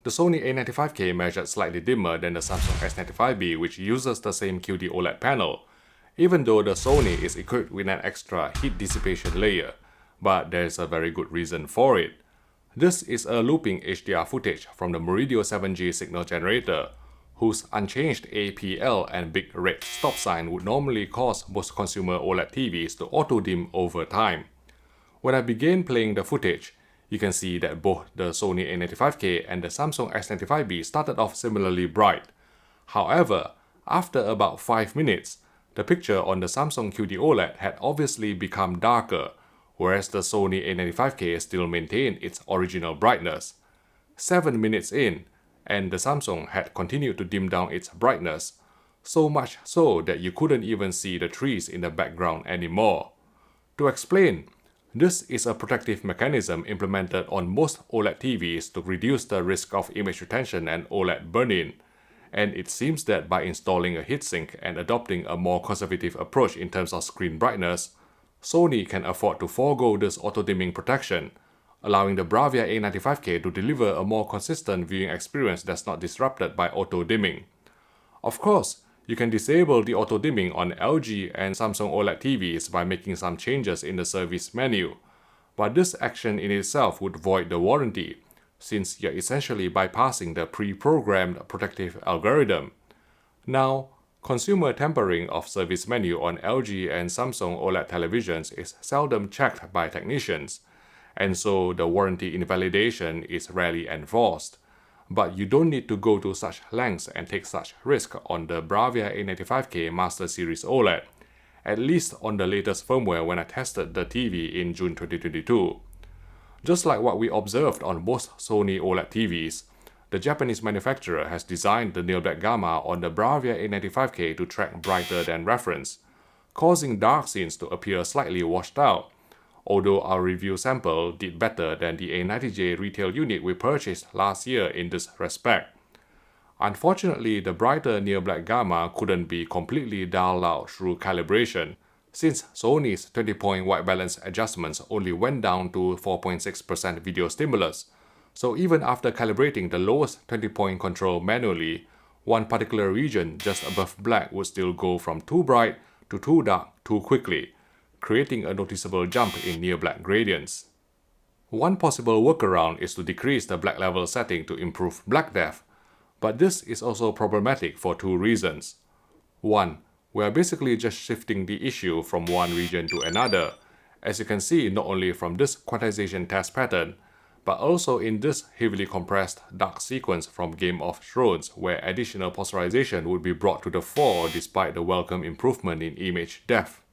The Sony A95K measured slightly dimmer than the Samsung S95B, which uses the same QD-OLED panel, even though the Sony is equipped with an extra heat dissipation layer, but there is a very good reason for it. This is a looping HDR footage from the Meridio 7G signal generator, whose unchanged APL and big red stop sign would normally cause most consumer OLED TVs to auto-dim over time. When I began playing the footage, you can see that both the Sony A95K and the Samsung S95B started off similarly bright. However, after about 5 minutes, the picture on the Samsung QD-OLED had obviously become darker, whereas the Sony A95K still maintained its original brightness. 7 minutes in, and the Samsung had continued to dim down its brightness, so much so that you couldn't even see the trees in the background anymore. To explain, this is a protective mechanism implemented on most OLED TVs to reduce the risk of image retention and OLED burn-in, and it seems that by installing a heatsink and adopting a more conservative approach in terms of screen brightness, Sony can afford to forego this auto-dimming protection, allowing the Bravia A95K to deliver a more consistent viewing experience that's not disrupted by auto-dimming. Of course, you can disable the auto-dimming on LG and Samsung OLED TVs by making some changes in the service menu, but this action in itself would void the warranty, since you're essentially bypassing the pre-programmed protective algorithm. Now, consumer tempering of service menu on LG and Samsung OLED televisions is seldom checked by technicians, and so the warranty invalidation is rarely enforced. But you don't need to go to such lengths and take such risk on the Bravia A95K Master Series OLED, at least on the latest firmware when I tested the TV in June 2022. Just like what we observed on most Sony OLED TVs, the Japanese manufacturer has designed the nil black gamma on the Bravia A95K to track brighter than reference, causing dark scenes to appear slightly washed out, although our review sample did better than the A90J retail unit we purchased last year in this respect. Unfortunately, the brighter near black gamma couldn't be completely dialed out through calibration, since Sony's 20-point white balance adjustments only went down to 4.6% video stimulus, so even after calibrating the lowest 20-point control manually, one particular region just above black would still go from too bright to too dark too quickly, creating a noticeable jump in near-black gradients. One possible workaround is to decrease the black level setting to improve black depth, but this is also problematic for two reasons. One, we are basically just shifting the issue from one region to another, as you can see not only from this quantization test pattern, but also in this heavily compressed dark sequence from Game of Thrones, where additional posterization would be brought to the fore despite the welcome improvement in image depth.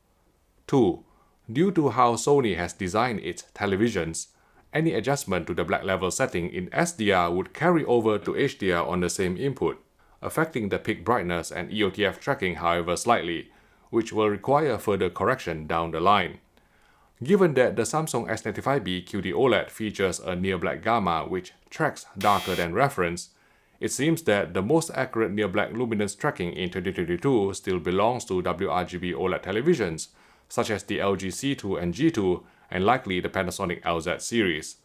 2. Due to how Sony has designed its televisions, any adjustment to the black level setting in SDR would carry over to HDR on the same input, affecting the peak brightness and EOTF tracking however slightly, which will require further correction down the line. Given that the Samsung S95B QD-OLED features a near black gamma which tracks darker than reference, it seems that the most accurate near black luminance tracking in 2022 still belongs to WRGB OLED televisions, such as the LG C2 and G2, and likely the Panasonic LZ series.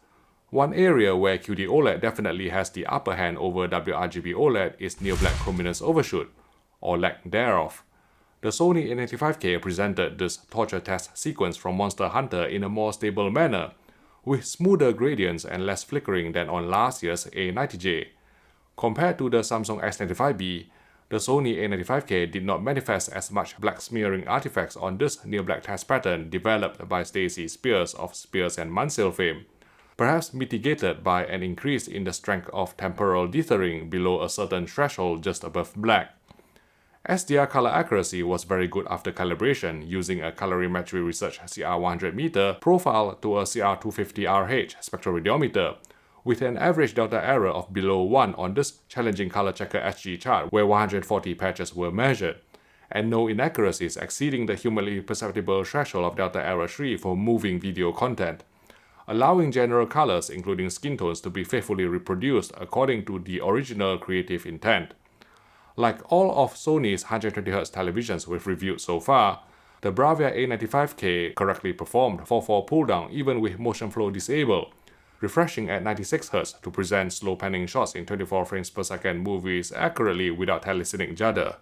One area where QD-OLED definitely has the upper hand over WRGB OLED is near-black chrominance overshoot, or lack thereof. The Sony A95K presented this torture test sequence from Monster Hunter in a more stable manner, with smoother gradients and less flickering than on last year's A90J. Compared to the Samsung S95B, the Sony A95K did not manifest as much black smearing artifacts on this near-black test pattern developed by Stacey Spears of Spears and Mansell fame, perhaps mitigated by an increase in the strength of temporal dithering below a certain threshold just above black. SDR color accuracy was very good after calibration using a Colorimetry Research CR100m profile to a CR250RH spectroradiometer, with an average delta error of below 1 on this challenging color checker SG chart where 140 patches were measured, and no inaccuracies exceeding the humanly perceptible threshold of delta error 3 for moving video content, allowing general colors including skin tones to be faithfully reproduced according to the original creative intent. Like all of Sony's 120Hz televisions we've reviewed so far, the Bravia A95K correctly performed 4:4 pull-down even with motion flow disabled, refreshing at 96Hz to present slow panning shots in 24 frames per second movies accurately without telecinic judder.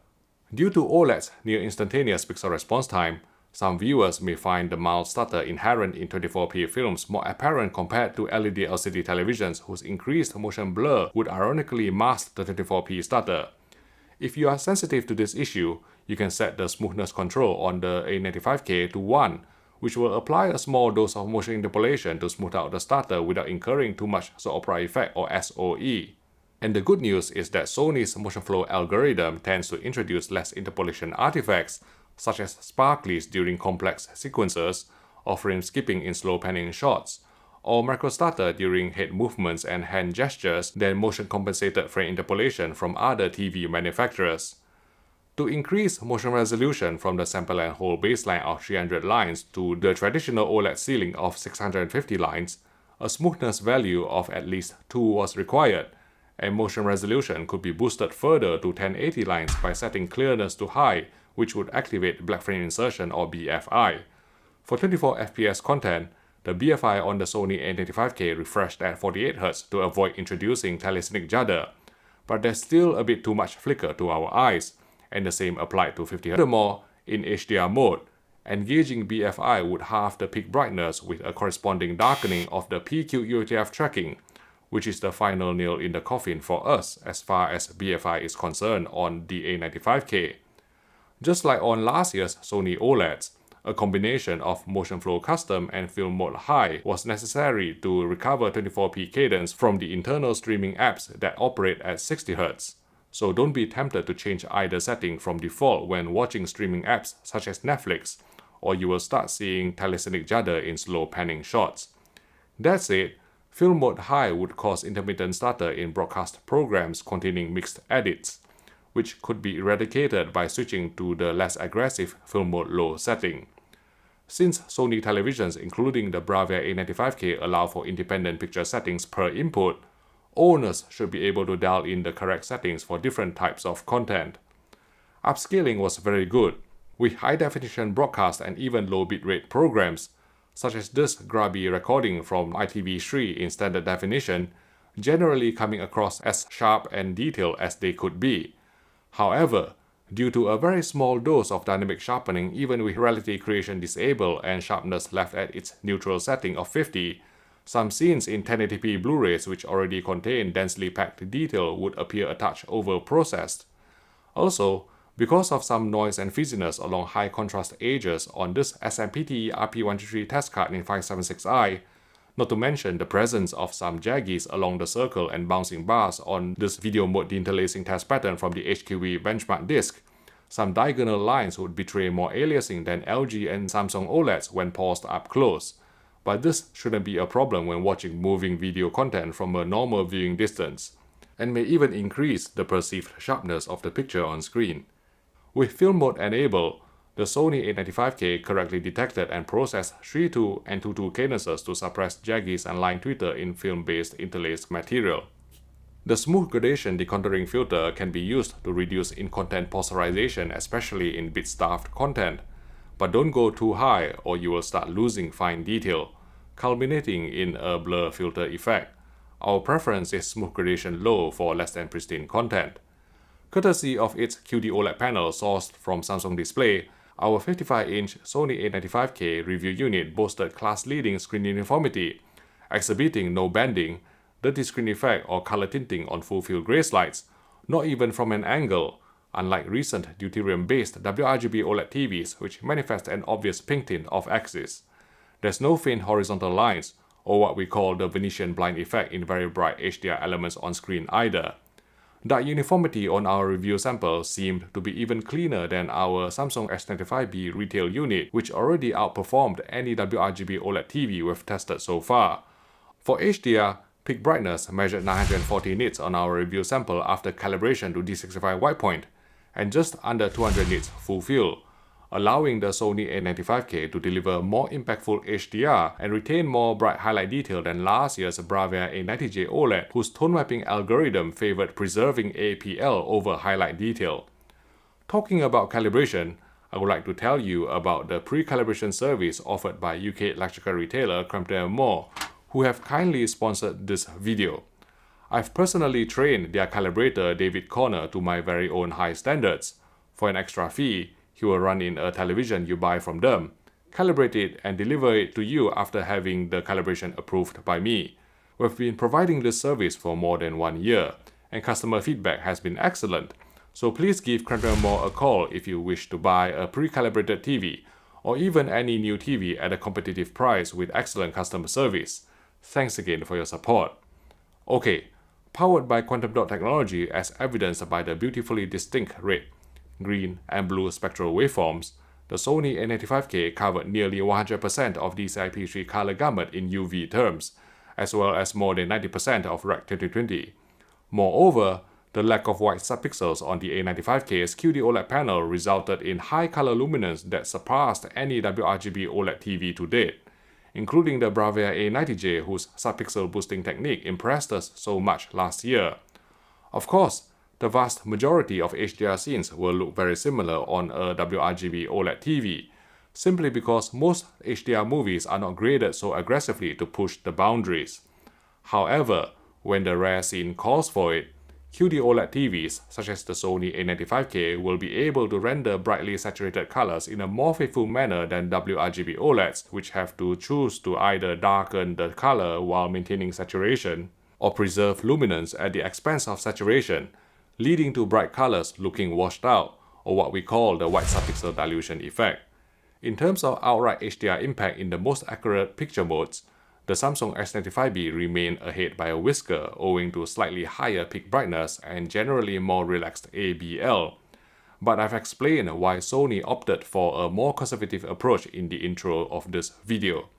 Due to OLED's near instantaneous pixel response time, some viewers may find the mild stutter inherent in 24p films more apparent compared to LED LCD televisions whose increased motion blur would ironically mask the 24p stutter. If you are sensitive to this issue, you can set the smoothness control on the A95K to 1, which will apply a small dose of motion interpolation to smooth out the stutter without incurring too much soap opera effect or SOE. And the good news is that Sony's motion flow algorithm tends to introduce less interpolation artifacts, such as sparkles during complex sequences, or frame skipping in slow panning shots, or macro stutter during head movements and hand gestures than motion-compensated frame interpolation from other TV manufacturers. To increase motion resolution from the sample and hold baseline of 300 lines to the traditional OLED ceiling of 650 lines, a smoothness value of at least 2 was required, and motion resolution could be boosted further to 1080 lines by setting clearness to high, which would activate black frame insertion or BFI. For 24 FPS content, the BFI on the Sony A95K refreshed at 48Hz to avoid introducing telecinic judder, but there's still a bit too much flicker to our eyes, and the same applied to 50Hz. Furthermore, in HDR mode, engaging BFI would halve the peak brightness with a corresponding darkening of the PQ-UHF tracking, which is the final nail in the coffin for us as far as BFI is concerned on the A95K. Just like on last year's Sony OLEDs, a combination of motion flow custom and film mode high was necessary to recover 24p cadence from the internal streaming apps that operate at 60Hz. So don't be tempted to change either setting from default when watching streaming apps such as Netflix, or you will start seeing telecinic judder in slow panning shots. That said, film mode high would cause intermittent stutter in broadcast programs containing mixed edits, which could be eradicated by switching to the less aggressive film mode low setting. Since Sony televisions including the Bravia A95K allow for independent picture settings per input, owners should be able to dial in the correct settings for different types of content. Upscaling was very good, with high-definition broadcast and even low bitrate programs, such as this grubby recording from ITV3 in standard definition, generally coming across as sharp and detailed as they could be. However, due to a very small dose of dynamic sharpening even with reality creation disabled and sharpness left at its neutral setting of 50, some scenes in 1080p Blu-rays which already contain densely packed detail would appear a touch over-processed. Also, because of some noise and fizziness along high contrast edges on this SMPTE RP133 test card in 576i, not to mention the presence of some jaggies along the circle and bouncing bars on this video mode deinterlacing test pattern from the HQV benchmark disc, some diagonal lines would betray more aliasing than LG and Samsung OLEDs when paused up close. But this shouldn't be a problem when watching moving video content from a normal viewing distance, and may even increase the perceived sharpness of the picture on screen. With film mode enabled, the Sony A95K correctly detected and processed 3.2 and 2.2 cadences to suppress jaggies and line twitter in film-based interlaced material. The smooth gradation decontouring filter can be used to reduce in-content polarization, especially in bit-starved content, but don't go too high or you will start losing fine detail, culminating in a blur filter effect. Our preference is smooth gradation low for less than pristine content. Courtesy of its QD-OLED panel sourced from Samsung Display, our 55-inch Sony A95K review unit boasted class-leading screen uniformity, exhibiting no bending, dirty screen effect or color tinting on full-field gray slides, not even from an angle, unlike recent deuterium-based WRGB OLED TVs which manifest an obvious pink tint off-axis. There's no faint horizontal lines, or what we call the Venetian blind effect in very bright HDR elements on screen either. That uniformity on our review sample seemed to be even cleaner than our Samsung S95B retail unit, which already outperformed any WRGB OLED TV we've tested so far. For HDR, peak brightness measured 940 nits on our review sample after calibration to D65 white point, and just under 200 nits full fill, allowing the Sony A95K to deliver more impactful HDR and retain more bright highlight detail than last year's Bravia A90J OLED, whose tone mapping algorithm favored preserving APL over highlight detail. Talking about calibration, I would like to tell you about the pre-calibration service offered by UK electrical retailer Crampton & Moore, who have kindly sponsored this video. I've personally trained their calibrator David Corner to my very own high standards. For an extra fee, he will run in a television you buy from them, calibrate it and deliver it to you after having the calibration approved by me. We've been providing this service for more than 1 year, and customer feedback has been excellent. So please give Cranwell Moore a call if you wish to buy a pre-calibrated TV, or even any new TV at a competitive price with excellent customer service. Thanks again for your support. Okay, powered by quantum dot technology as evidenced by the beautifully distinct red, green, and blue spectral waveforms, the Sony A95K covered nearly 100% of DCI-P3 color gamut in UV terms, as well as more than 90% of Rec 2020. Moreover, the lack of white subpixels on the A95K's QD-OLED panel resulted in high color luminance that surpassed any WRGB OLED TV to date, including the Bravia A90J, whose subpixel boosting technique impressed us so much last year. Of course, the vast majority of HDR scenes will look very similar on a WRGB OLED TV, simply because most HDR movies are not graded so aggressively to push the boundaries. However, when the rare scene calls for it, QD-OLED TVs such as the Sony A95K will be able to render brightly saturated colors in a more faithful manner than WRGB OLEDs, which have to choose to either darken the color while maintaining saturation or preserve luminance at the expense of saturation, leading to bright colors looking washed out, or what we call the white subpixel dilution effect. In terms of outright HDR impact in the most accurate picture modes, the Samsung S95B remained ahead by a whisker owing to slightly higher peak brightness and generally more relaxed ABL. But I've explained why Sony opted for a more conservative approach in the intro of this video.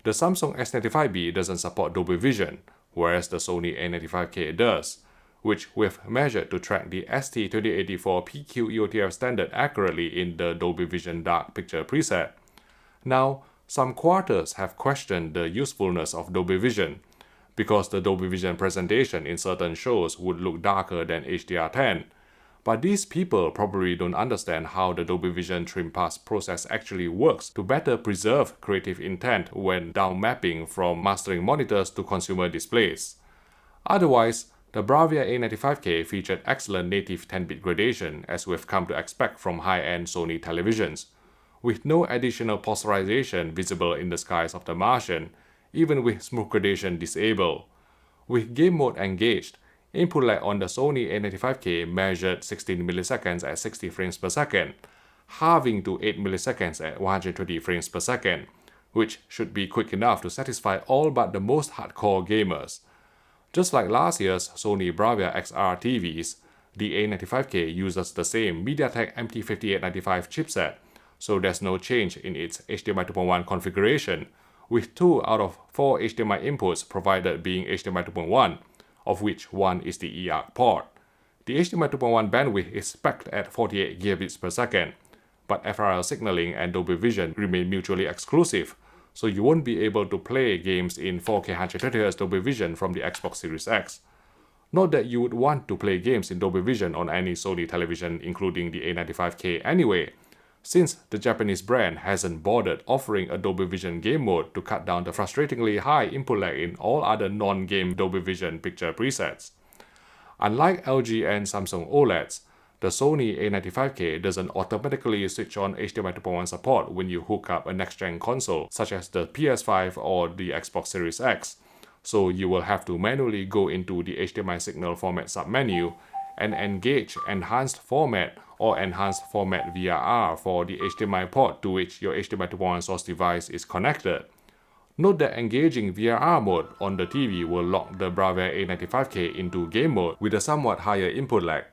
The Samsung S95B doesn't support Dolby Vision, whereas the Sony A95K does, which we've measured to track the ST2084 PQ EOTF standard accurately in the Dolby Vision Dark Picture preset. Now, some quarters have questioned the usefulness of Dolby Vision, because the Dolby Vision presentation in certain shows would look darker than HDR10. But these people probably don't understand how the Dolby Vision trim pass process actually works to better preserve creative intent when down-mapping from mastering monitors to consumer displays. Otherwise, the Bravia A95K featured excellent native 10-bit gradation as we've come to expect from high-end Sony televisions, with no additional posterization visible in the skies of the Martian, even with smooth gradation disabled. With game mode engaged, input lag on the Sony A95K measured 16 milliseconds at 60 frames per second, halving to 8 milliseconds at 120 frames per second, which should be quick enough to satisfy all but the most hardcore gamers. Just like last year's Sony Bravia XR TVs, the A95K uses the same MediaTek MT5895 chipset, so there's no change in its HDMI 2.1 configuration, with 2 out of 4 HDMI inputs provided being HDMI 2.1, of which one is the eARC port. The HDMI 2.1 bandwidth is spec'd at 48 gigabits per second, but FRL signaling and Dolby Vision remain mutually exclusive, so you won't be able to play games in 4K 120Hz Dolby Vision from the Xbox Series X. Not that you would want to play games in Dolby Vision on any Sony television including the A95K anyway, since the Japanese brand hasn't bothered offering a Dolby Vision game mode to cut down the frustratingly high input lag in all other non-game Dolby Vision picture presets. Unlike LG and Samsung OLEDs, the Sony A95K doesn't automatically switch on HDMI 2.1 support when you hook up a next-gen console such as the PS5 or the Xbox Series X, so you will have to manually go into the HDMI signal format submenu and engage Enhanced Format or Enhanced Format VRR for the HDMI port to which your HDMI 2.1 source device is connected. Note that engaging VRR mode on the TV will lock the Bravia A95K into game mode with a somewhat higher input lag.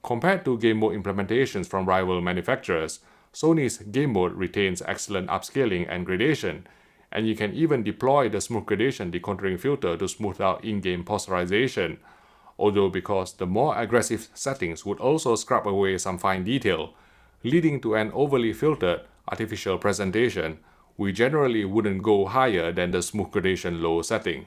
Compared to game mode implementations from rival manufacturers, Sony's game mode retains excellent upscaling and gradation, and you can even deploy the smooth gradation decontouring filter to smooth out in-game posterization, although because the more aggressive settings would also scrub away some fine detail, leading to an overly filtered, artificial presentation, we generally wouldn't go higher than the smooth gradation low setting.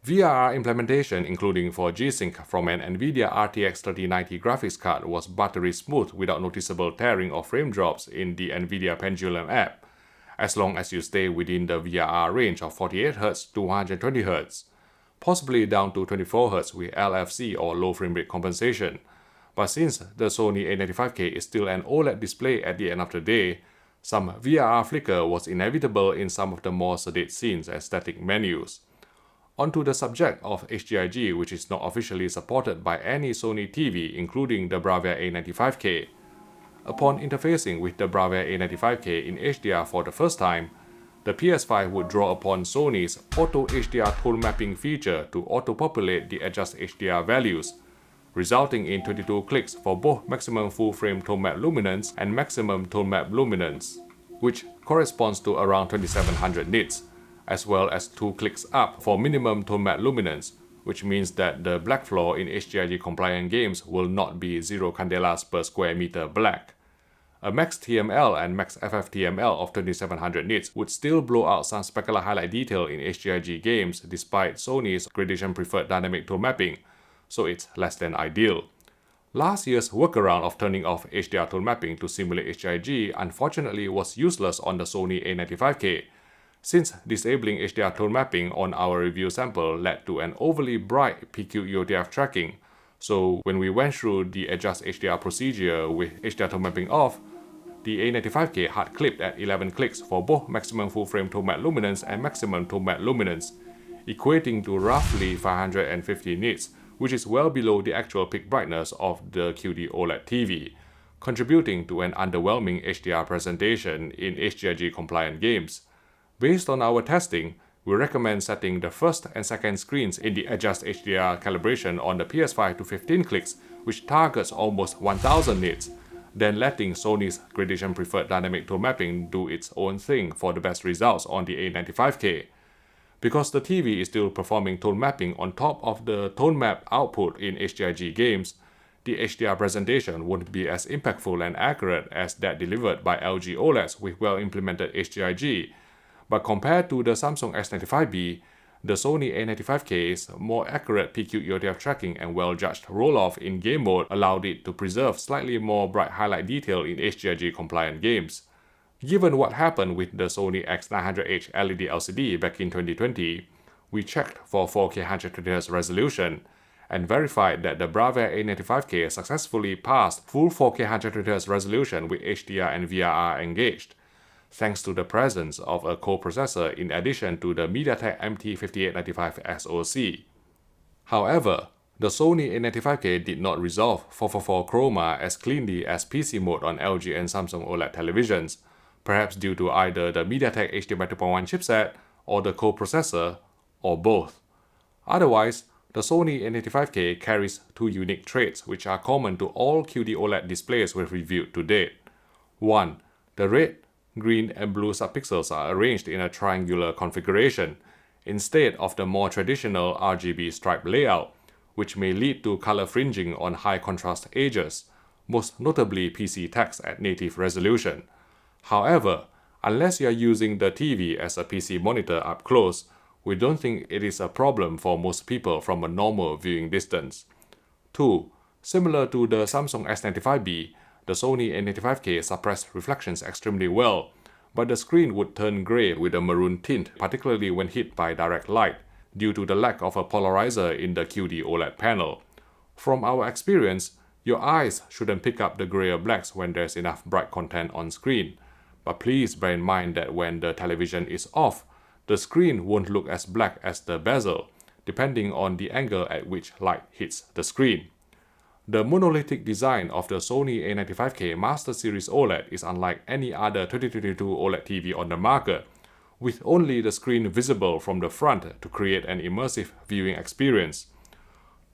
VRR implementation, including for G-Sync from an NVIDIA RTX 3090 graphics card, was buttery smooth without noticeable tearing or frame drops in the NVIDIA Pendulum app, as long as you stay within the VRR range of 48Hz to 120Hz, possibly down to 24Hz with LFC or low frame rate compensation. But since the Sony A95K is still an OLED display at the end of the day, some VRR flicker was inevitable in some of the more sedate scenes and static menus. Onto the subject of HDRG, which is not officially supported by any Sony TV, including the Bravia A95K. Upon interfacing with the Bravia A95K in HDR for the first time, the PS5 would draw upon Sony's Auto HDR tone mapping feature to auto-populate the adjust HDR values, resulting in 22 clicks for both maximum full-frame tone map luminance and maximum tone map luminance, which corresponds to around 2700 nits, as well as 2 clicks up for minimum tone map luminance, which means that the black floor in HDRG compliant games will not be 0 candelas per square meter black. A max TML and max FFTML of 2700 nits would still blow out some specular highlight detail in HDRG games despite Sony's gradation preferred dynamic tone mapping, so it's less than ideal. Last year's workaround of turning off HDR tone mapping to simulate HDRG unfortunately was useless on the Sony A95K, since disabling HDR tone mapping on our review sample led to an overly bright PQ-EOTF tracking. So when we went through the adjust HDR procedure with HDR tone mapping off, the A95K hard clipped at 11 clicks for both maximum full frame tone map luminance and maximum tone map luminance, equating to roughly 550 nits, which is well below the actual peak brightness of the QD-OLED TV, contributing to an underwhelming HDR presentation in HDRG compliant games. Based on our testing, we recommend setting the first and second screens in the adjust HDR calibration on the PS5 to 15 clicks, which targets almost 1000 nits, then letting Sony's gradation preferred dynamic tone mapping do its own thing for the best results on the A95K. Because the TV is still performing tone mapping on top of the tone map output in HDRG games, the HDR presentation won't be as impactful and accurate as that delivered by LG OLEDs with well-implemented HDRG. But compared to the Samsung S95B, the Sony A95K's more accurate PQ-EOTF tracking and well-judged roll-off in game mode allowed it to preserve slightly more bright highlight detail in HDRG compliant games. Given what happened with the Sony X900H LED LCD back in 2020, we checked for 4K 120Hz resolution and verified that the Bravia A95K successfully passed full 4K 120Hz resolution with HDR and VRR engaged, thanks to the presence of a coprocessor in addition to the MediaTek MT5895 SoC. However, the Sony A95K did not resolve 444 chroma as cleanly as PC mode on LG and Samsung OLED televisions, perhaps due to either the MediaTek HDMI 2.1 chipset or the coprocessor, or both. Otherwise, the Sony A95K carries two unique traits which are common to all QD-OLED displays we've reviewed to date. 1. The red, green, and blue subpixels are arranged in a triangular configuration, instead of the more traditional RGB stripe layout, which may lead to color fringing on high contrast edges, most notably PC text at native resolution. However, unless you are using the TV as a PC monitor up close, we don't think it is a problem for most people from a normal viewing distance. 2. Similar to the Samsung S95B, the Sony A95K suppressed reflections extremely well, but the screen would turn grey with a maroon tint, particularly when hit by direct light, due to the lack of a polarizer in the QD-OLED panel. From our experience, your eyes shouldn't pick up the grayer blacks when there's enough bright content on screen. But please bear in mind that when the television is off, the screen won't look as black as the bezel, depending on the angle at which light hits the screen. The monolithic design of the Sony A95K Master Series OLED is unlike any other 2022 OLED TV on the market, with only the screen visible from the front to create an immersive viewing experience.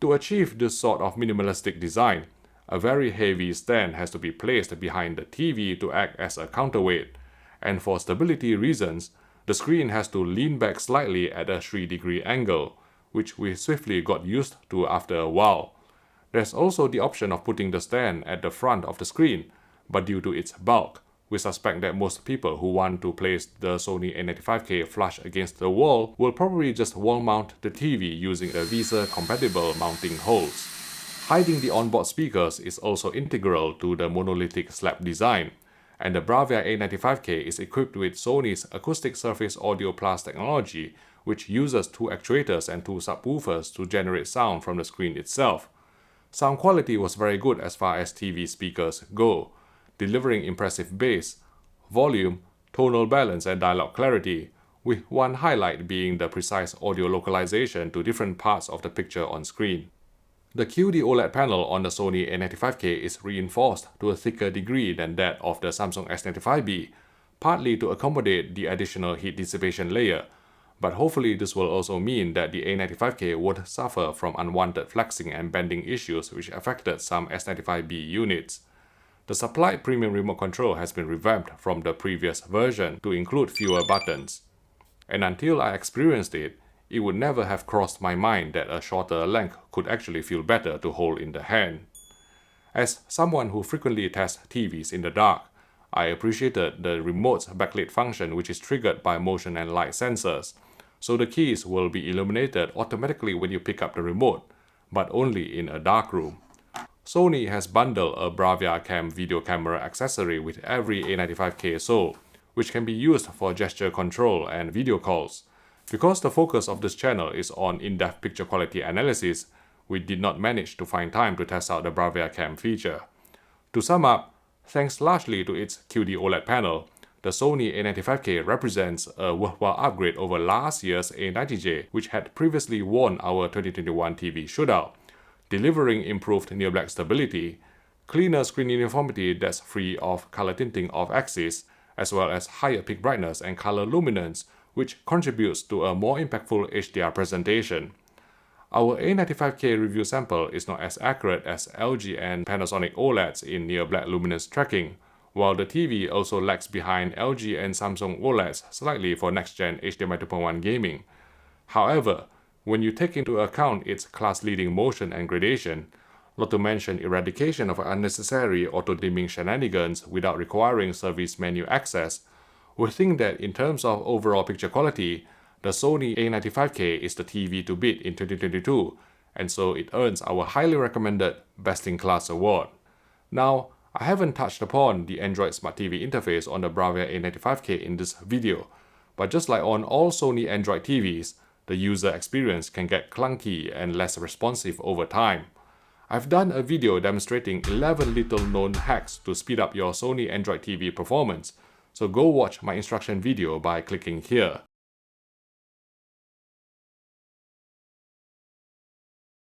To achieve this sort of minimalistic design, a very heavy stand has to be placed behind the TV to act as a counterweight, and for stability reasons, the screen has to lean back slightly at a 3-degree angle, which we swiftly got used to after a while. There's also the option of putting the stand at the front of the screen, but due to its bulk, we suspect that most people who want to place the Sony A95K flush against the wall will probably just wall mount the TV using a VESA-compatible mounting holes. Hiding the onboard speakers is also integral to the monolithic slab design, and the Bravia A95K is equipped with Sony's Acoustic Surface Audio Plus technology, which uses two actuators and two subwoofers to generate sound from the screen itself. Sound quality was very good as far as TV speakers go, delivering impressive bass, volume, tonal balance and dialogue clarity, with one highlight being the precise audio localization to different parts of the picture on screen. The QD-OLED panel on the Sony A95K is reinforced to a thicker degree than that of the Samsung S95B, partly to accommodate the additional heat dissipation layer, but hopefully this will also mean that the A95K would suffer from unwanted flexing and bending issues which affected some S95B units. The supplied premium remote control has been revamped from the previous version to include fewer buttons. And until I experienced it, it would never have crossed my mind that a shorter length could actually feel better to hold in the hand. As someone who frequently tests TVs in the dark, I appreciated the remote's backlit function, which is triggered by motion and light sensors, so the keys will be illuminated automatically when you pick up the remote, but only in a dark room. Sony has bundled a Bravia Cam video camera accessory with every A95K sold, which can be used for gesture control and video calls. Because the focus of this channel is on in-depth picture quality analysis, we did not manage to find time to test out the Bravia Cam feature. To sum up, thanks largely to its QD-OLED panel, the Sony A95K represents a worthwhile upgrade over last year's A90J, which had previously won our 2021 TV shootout, delivering improved near-black stability, cleaner screen uniformity that's free of color tinting off-axis, as well as higher peak brightness and color luminance, which contributes to a more impactful HDR presentation. Our A95K review sample is not as accurate as LG and Panasonic OLEDs in near-black luminance tracking, while the TV also lags behind LG and Samsung OLEDs slightly for next-gen HDMI 2.1 gaming. However, when you take into account its class-leading motion and gradation, not to mention eradication of unnecessary auto-dimming shenanigans without requiring service menu access, we think that in terms of overall picture quality, the Sony A95K is the TV to beat in 2022, and so it earns our highly recommended Best in Class award. Now, I haven't touched upon the Android Smart TV interface on the Bravia A95K in this video, but just like on all Sony Android TVs, the user experience can get clunky and less responsive over time. I've done a video demonstrating 11 little-known hacks to speed up your Sony Android TV performance, so go watch my instruction video by clicking here.